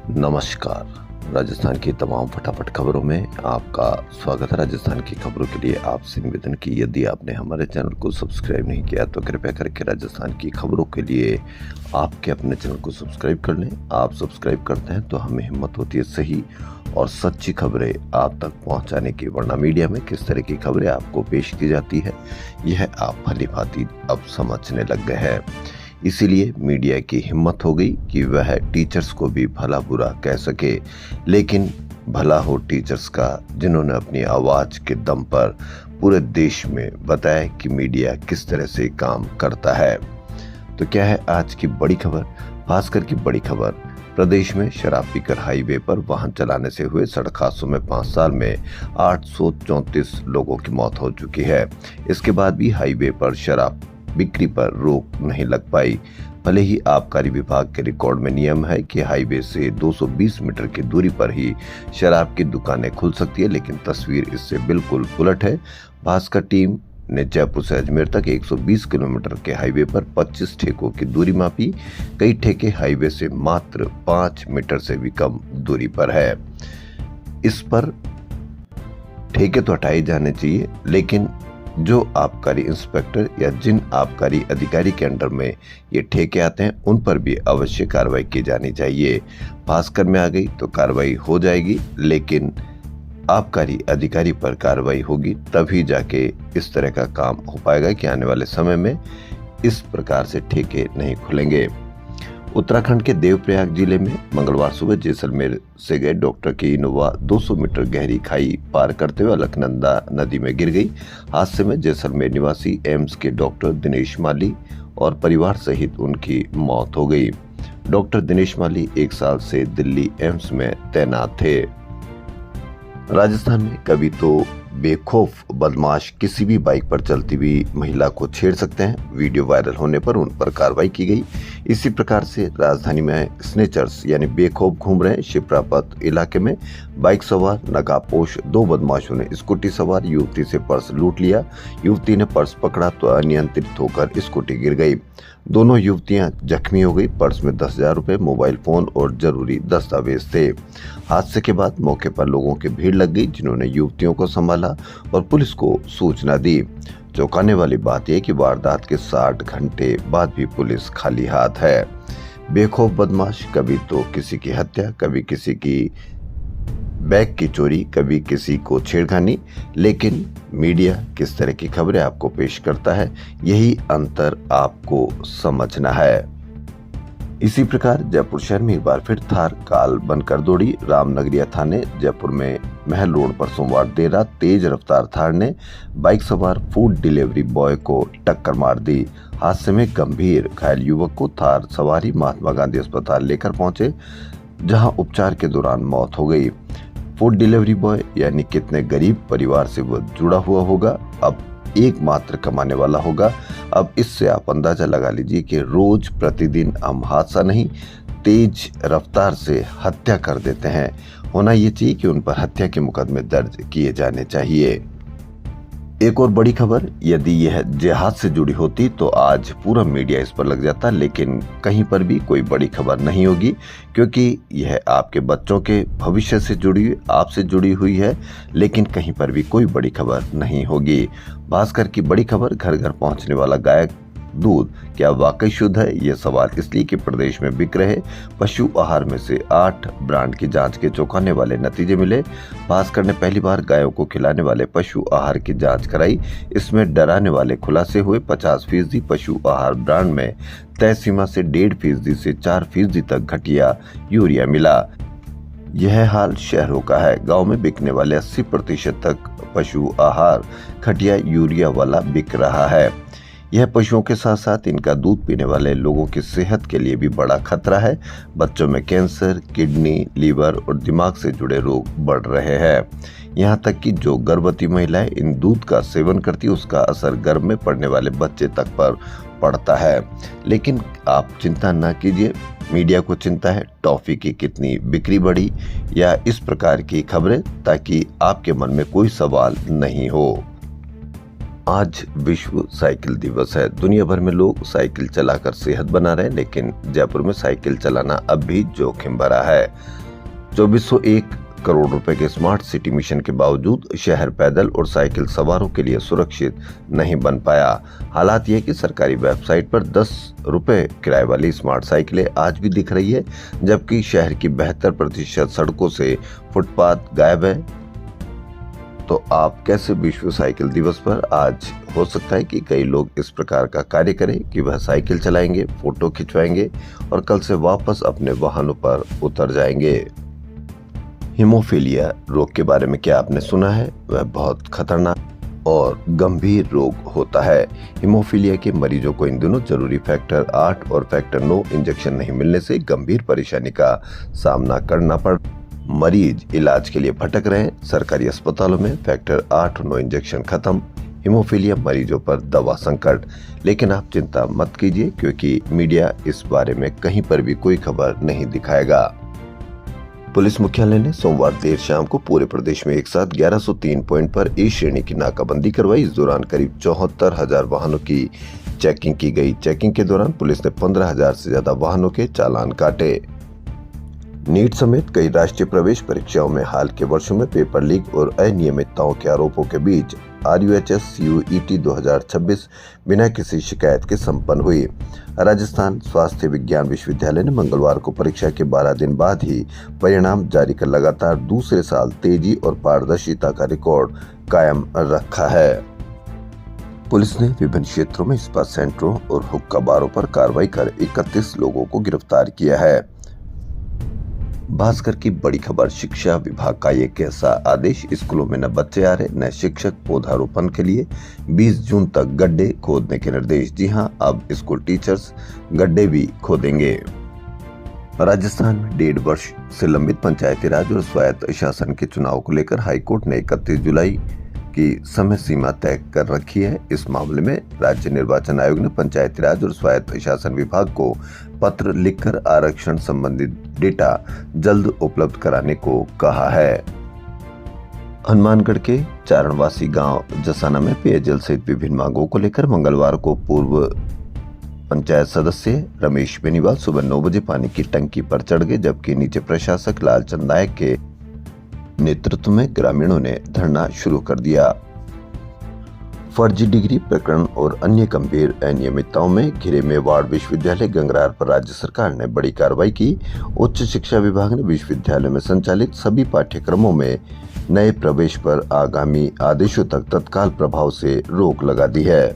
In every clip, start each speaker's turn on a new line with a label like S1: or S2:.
S1: नमस्कार। राजस्थान की तमाम फटाफट खबरों में आपका स्वागत है। राजस्थान की खबरों के लिए आपसे निवेदन की यदि आपने हमारे चैनल को सब्सक्राइब नहीं किया तो कृपया करके राजस्थान की खबरों के लिए आपके अपने चैनल को सब्सक्राइब कर लें। आप सब्सक्राइब करते हैं तो हमें हिम्मत होती है सही और सच्ची खबरें आप तक पहुंचाने की, वरना मीडिया में किस तरह की खबरें आपको पेश की जाती है यह आप भली भांति अब समझने लग गए हैं। इसीलिए मीडिया की हिम्मत हो गई कि वह टीचर्स को भी भला बुरा कह सके, लेकिन भला हो टीचर्स का जिन्होंने अपनी आवाज के दम पर पूरे देश में बताया कि मीडिया किस तरह से काम करता है। तो क्या है आज की बड़ी खबर? खासकर की बड़ी खबर, प्रदेश में शराब पीकर हाईवे पर वाहन चलाने से हुए सड़क हादसों में 5 साल में 834 लोगों की मौत हो चुकी है। इसके बाद भी हाईवे पर शराब बिक्री पर रोक नहीं लग पाई। भले ही आबकारी विभाग के रिकॉर्ड में नियम है कि हाईवे से 220 मीटर की दूरी पर ही शराब की दुकानें खुल सकती है, लेकिन तस्वीर इससे बिल्कुल उलट है। भास्कर टीम ने जयपुर से अजमेर तक 120 किलोमीटर के हाईवे पर 25 ठेकों की दूरी मापी। कई ठेके हाईवे से मात्र 5 मीटर से भी कम दूरी पर है। इस पर ठेके तो हटाए जाने चाहिए, लेकिन जो आबकारी इंस्पेक्टर या जिन आबकारी अधिकारी के अंडर में ये ठेके आते हैं उन पर भी अवश्य कार्रवाई की जानी चाहिए। भास्कर में आ गई तो कार्रवाई हो जाएगी, लेकिन आबकारी अधिकारी पर कार्रवाई होगी तभी जाके इस तरह का काम हो पाएगा कि आने वाले समय में इस प्रकार से ठेके नहीं खुलेंगे। उत्तराखंड के देवप्रयाग जिले में मंगलवार सुबह जैसलमेर से गए डॉक्टर की इनोवा 200 मीटर गहरी खाई पार करते हुए अलकनंदा नदी में गिर गई। हादसे में जैसलमेर निवासी एम्स के डॉक्टर दिनेश माली और परिवार सहित उनकी मौत हो गई। डॉक्टर दिनेश माली 1 साल से दिल्ली एम्स में तैनात थे। राजस्थान में कभी तो बेखौफ बदमाश किसी भी बाइक पर चलती हुई महिला को छेड़ सकते हैं। वीडियो वायरल होने पर उन पर कार्रवाई की गई। इसी प्रकार से राजधानी में स्नेचर्स यानी बेखौफ घूम रहे शिप्रापत इलाके में बाइक सवार नकाबपोश 2 बदमाशों ने स्कूटी सवार युवती से पर्स लूट लिया। युवती ने पर्स पकड़ा तो अनियंत्रित होकर स्कूटी गिर गई। दोनों युवतियां जख्मी हो गई। पर्स में 10,000 रुपए, मोबाइल फोन और जरूरी दस्तावेज थे। हादसे के बाद मौके पर लोगों की भीड़ लग गई, जिन्होंने युवतियों को संभाला और पुलिस को सूचना दी। चौंकाने वाली बात यह कि वारदात के 60 घंटे बाद भी पुलिस खाली हाथ है। बेखौफ बदमाश कभी तो किसी की हत्या, कभी किसी की बैग की चोरी, कभी किसी को छेड़खानी, लेकिन मीडिया किस तरह की खबरें आपको पेश करता है यही अंतर आपको समझना है। इसी प्रकार जयपुर शहर में एक बार फिर थार काल बनकर दौड़ी। रामनगरिया थाने जयपुर में महल रोड पर सोमवार देर रात तेज रफ्तार थार ने बाइक सवार फूड डिलीवरी बॉय को टक्कर मार दी। हादसे में गंभीर घायल युवक को थार सवारी महात्मा गांधी अस्पताल लेकर पहुंचे, जहां उपचार के दौरान मौत हो गई। फूड डिलीवरी बॉय यानी कितने गरीब परिवार से वह जुड़ा हुआ होगा, अब एकमात्र कमाने वाला होगा। अब इससे आप अंदाजा लगा लीजिए कि रोज प्रतिदिन हम हादसा नहीं तेज रफ्तार से हत्या कर देते हैं। होना ये चाहिए कि उन पर हत्या के मुकदमे दर्ज किए जाने चाहिए। एक और बड़ी खबर, यदि यह जिहाद से जुड़ी होती तो आज पूरा मीडिया इस पर लग जाता, लेकिन कहीं पर भी कोई बड़ी खबर नहीं होगी, क्योंकि यह आपके बच्चों के भविष्य से जुड़ी, आपसे जुड़ी हुई है, लेकिन कहीं पर भी कोई बड़ी खबर नहीं होगी। भास्कर की बड़ी खबर, घर घर पहुंचने वाला गाय दूध क्या वाकई शुद्ध है? ये सवाल इसलिए कि प्रदेश में बिक रहे पशु आहार में से 8 ब्रांड की जांच के चौंकाने वाले नतीजे मिले। भास्कर ने पहली बार गायों को खिलाने वाले पशु आहार की जांच कराई। इसमें डराने वाले खुलासे हुए। 50% पशु आहार ब्रांड में तय सीमा से 1.5% से 4% तक घटिया यूरिया मिला। यह हाल शहरों का है। गांव में बिकने वाले 80% तक पशु आहार घटिया यूरिया वाला बिक रहा है। यह पशुओं के साथ साथ इनका दूध पीने वाले लोगों की सेहत के लिए भी बड़ा खतरा है। बच्चों में कैंसर, किडनी, लीवर और दिमाग से जुड़े रोग बढ़ रहे हैं। यहाँ तक कि जो गर्भवती महिलाएं इन दूध का सेवन करती, उसका असर गर्भ में पड़ने वाले बच्चे तक पर पड़ता है। लेकिन आप चिंता न कीजिए, मीडिया को चिंता है टॉफी की कितनी बिक्री बढ़ी या इस प्रकार की खबरें, ताकि आपके मन में कोई सवाल नहीं हो। आज विश्व साइकिल दिवस है। दुनिया भर में लोग साइकिल चलाकर सेहत बना रहे हैं, लेकिन जयपुर में साइकिल चलाना अब भी जोखिम भरा है। 2401 करोड़ रुपए के स्मार्ट सिटी मिशन के बावजूद शहर पैदल और साइकिल सवारों के लिए सुरक्षित नहीं बन पाया। हालात यह कि सरकारी वेबसाइट पर 10 रुपए किराए वाली स्मार्ट साइकिलें आज भी दिख रही है, जबकि शहर की 72% सड़कों से फुटपाथ गायब है। तो आप कैसे विश्व साइकिल दिवस पर आज हो सकता है कि कई लोग इस प्रकार का कार्य करें कि वह साइकिल चलाएंगे, फोटो खिंचवाएंगे और कल से वापस अपने वाहनों पर उतर जाएंगे। हीमोफीलिया रोग के बारे में क्या आपने सुना है? वह बहुत खतरनाक और गंभीर रोग होता है। हीमोफीलिया के मरीजों को इन दिनों जरूरी फैक्टर 8 और फैक्टर 9 इंजेक्शन नहीं मिलने से गंभीर परेशानी का सामना करना पड़। मरीज इलाज के लिए भटक रहे हैं। सरकारी अस्पतालों में फैक्टर 8 और 9 इंजेक्शन खत्म। हीमोफीलिया मरीजों पर दवा संकट। लेकिन आप चिंता मत कीजिए, क्योंकि मीडिया इस बारे में कहीं पर भी कोई खबर नहीं दिखाएगा। पुलिस मुख्यालय ने सोमवार देर शाम को पूरे प्रदेश में एक साथ 1103 पॉइंट पर ए श्रेणी की नाकाबंदी करवाई। इस दौरान करीब 74,000 वाहनों की चेकिंग की गई। चेकिंग के दौरान पुलिस ने 15,000 से ज्यादा वाहनों के चालान काटे। नीट समेत कई राष्ट्रीय प्रवेश परीक्षाओं में हाल के वर्षों में पेपर लीक और अनियमितताओं के आरोपों के बीच RUHS CUET 2026 बिना किसी शिकायत के संपन्न हुई। राजस्थान स्वास्थ्य विज्ञान विश्वविद्यालय ने मंगलवार को परीक्षा के 12 दिन बाद ही परिणाम जारी कर लगातार दूसरे साल तेजी और पारदर्शिता का रिकॉर्ड कायम रखा है। पुलिस ने विभिन्न क्षेत्रों में इस्पात सेंटरों और हुक्का बारों पर कार्रवाई कर 31 लोगों को गिरफ्तार किया है। भास्कर की बड़ी खबर, शिक्षा विभाग का ये कैसा आदेश। स्कूलों में न बच्चे आ रहे न शिक्षक। पौधारोपण के लिए 20 जून तक गड्ढे खोदने के निर्देश। जी हां, अब स्कूल टीचर्स गड्ढे भी खोदेंगे। राजस्थान में 1.5 वर्ष से लंबित पंचायती राज और स्वायत्त शासन के चुनाव को लेकर हाईकोर्ट ने 31 जुलाई की समय सीमा तय कर रखी है। इस मामले में राज्य निर्वाचन आयोग ने पंचायती राज और स्वायत्त शासन विभाग को पत्र लिखकर आरक्षण संबंधित डेटा जल्द उपलब्ध कराने को कहा है। हनुमानगढ़ के चारणवासी गांव जसाना में पेयजल सहित विभिन्न मांगों को लेकर मंगलवार को पूर्व पंचायत सदस्य रमेश बेनीवाल सुबह 9 बजे पानी की टंकी पर चढ़ गए, जबकि नीचे प्रशासक लालचंद नायक के नेतृत्व में ग्रामीणों ने धरना शुरू कर दिया। फर्जी डिग्री प्रकरण और अन्य गंभीर अनियमितताओं में घिरे मेवाड़ विश्वविद्यालय गंगरार पर राज्य सरकार ने बड़ी कार्रवाई की। उच्च शिक्षा विभाग ने विश्वविद्यालय में संचालित सभी पाठ्यक्रमों में नए प्रवेश पर आगामी आदेशों तक तत्काल प्रभाव से रोक लगा दी है।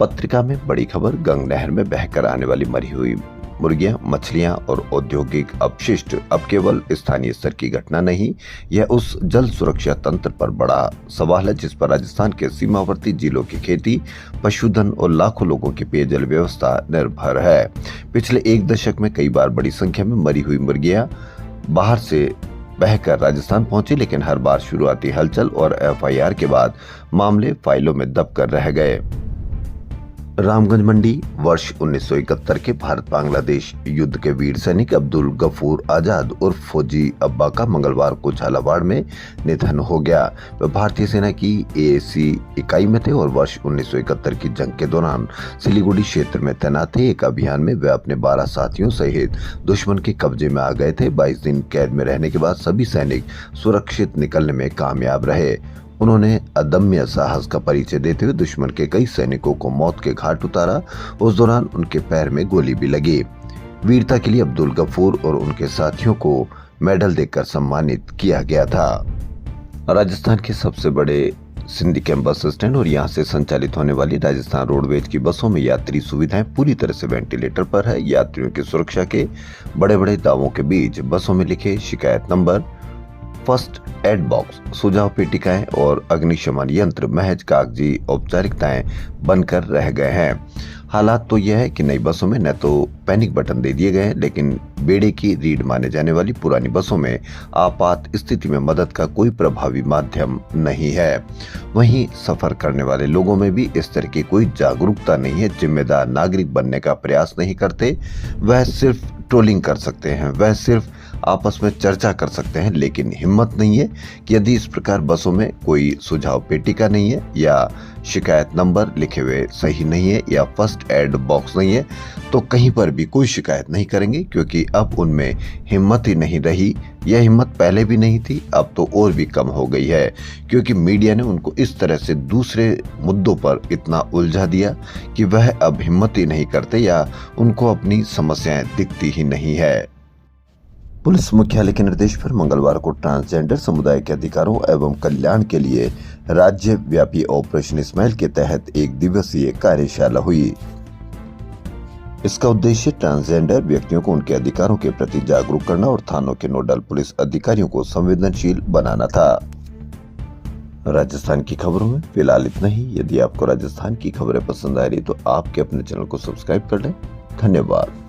S1: पत्रिका में बड़ी खबर, गंग नहर में बहकर आने वाली मरी हुई मुर्गियां, मछलियां और औद्योगिक अपशिष्ट अब केवल स्थानीय स्तर की घटना नहीं, यह उस जल सुरक्षा तंत्र पर बड़ा सवाल है जिस पर राजस्थान के सीमावर्ती जिलों की खेती, पशुधन और लाखों लोगों की पेयजल व्यवस्था निर्भर है। पिछले 1 दशक में कई बार बड़ी संख्या में मरी हुई मुर्गियां बाहर से बहकर राजस्थान पहुंची, लेकिन हर बार शुरुआती हलचल और FIR के बाद मामले फाइलों में दबकर रह गए। रामगंज मंडी, वर्ष 1971 के भारत बांग्लादेश युद्ध के वीर सैनिक अब्दुल गफूर आजाद उर्फ फौजी अब्बा का मंगलवार को झालावाड़ में निधन हो गया। वे भारतीय सेना की AAC इकाई में थे और वर्ष 1971 की जंग के दौरान सिलीगुड़ी क्षेत्र में तैनात थे। एक अभियान में वे अपने 12 साथियों सहित दुश्मन के कब्जे में आ गए थे। 22 दिन कैद में रहने के बाद सभी सैनिक सुरक्षित निकलने में कामयाब रहे। उन्होंने अदम्य साहस का परिचय देते हुए दुश्मन के कई सैनिकों को मौत के घाट उतारा। उस दौरान उनके पैर में गोली भी लगी। वीरता के लिए अब्दुल गफूर और उनके साथियों को मेडल देकर सम्मानित किया गया था। राजस्थान के सबसे बड़े सिंधी कैंप बस स्टैंड और यहां से संचालित होने वाली राजस्थान रोडवेज की बसों में यात्री सुविधाएं पूरी तरह से वेंटिलेटर पर है। यात्रियों की सुरक्षा के बड़े बड़े दावों के बीच बसों में लिखे शिकायत नंबर, फर्स्ट एड बॉक्स, सुझाव पेटिकाएं और अग्निशमन यंत्र महज कागजी औपचारिकताएं बनकर रह गए हैं। हालात तो यह है कि नई बसों में न तो पैनिक बटन दे दिए गए हैं, लेकिन बेड़े की रीढ़ माने जाने वाली पुरानी बसों में आपात स्थिति में मदद का कोई प्रभावी माध्यम नहीं है। वहीं सफर करने वाले लोगों में भी इस तरह की कोई जागरूकता नहीं है। जिम्मेदार नागरिक बनने का प्रयास नहीं करते। वह सिर्फ ट्रोलिंग कर सकते हैं, वह सिर्फ आपस में चर्चा कर सकते हैं, लेकिन हिम्मत नहीं है कि यदि इस प्रकार बसों में कोई सुझाव पेटिका नहीं है या शिकायत नंबर लिखे हुए सही नहीं है या फर्स्ट एड बॉक्स नहीं है तो कहीं पर भी कोई शिकायत नहीं करेंगे, क्योंकि अब उनमें हिम्मत ही नहीं रही। यह हिम्मत पहले भी नहीं थी, अब तो और भी कम हो गई है, क्योंकि मीडिया ने उनको इस तरह से दूसरे मुद्दों पर इतना उलझा दिया कि वह अब हिम्मत ही नहीं करते या उनको अपनी समस्याएं दिखती ही नहीं है। पुलिस मुख्यालय के निर्देश पर मंगलवार को ट्रांसजेंडर समुदाय के अधिकारों एवं कल्याण के लिए राज्य व्यापी ऑपरेशन स्माइल के तहत एक दिवसीय कार्यशाला हुई। इसका उद्देश्य ट्रांसजेंडर व्यक्तियों को उनके अधिकारों के प्रति जागरूक करना और थानों के नोडल पुलिस अधिकारियों को संवेदनशील बनाना था। राजस्थान की खबरों में फिलहाल इतना ही। यदि आपको राजस्थान की खबरें पसंद आ रही तो आपके अपने चैनल को सब्सक्राइब कर लें। धन्यवाद।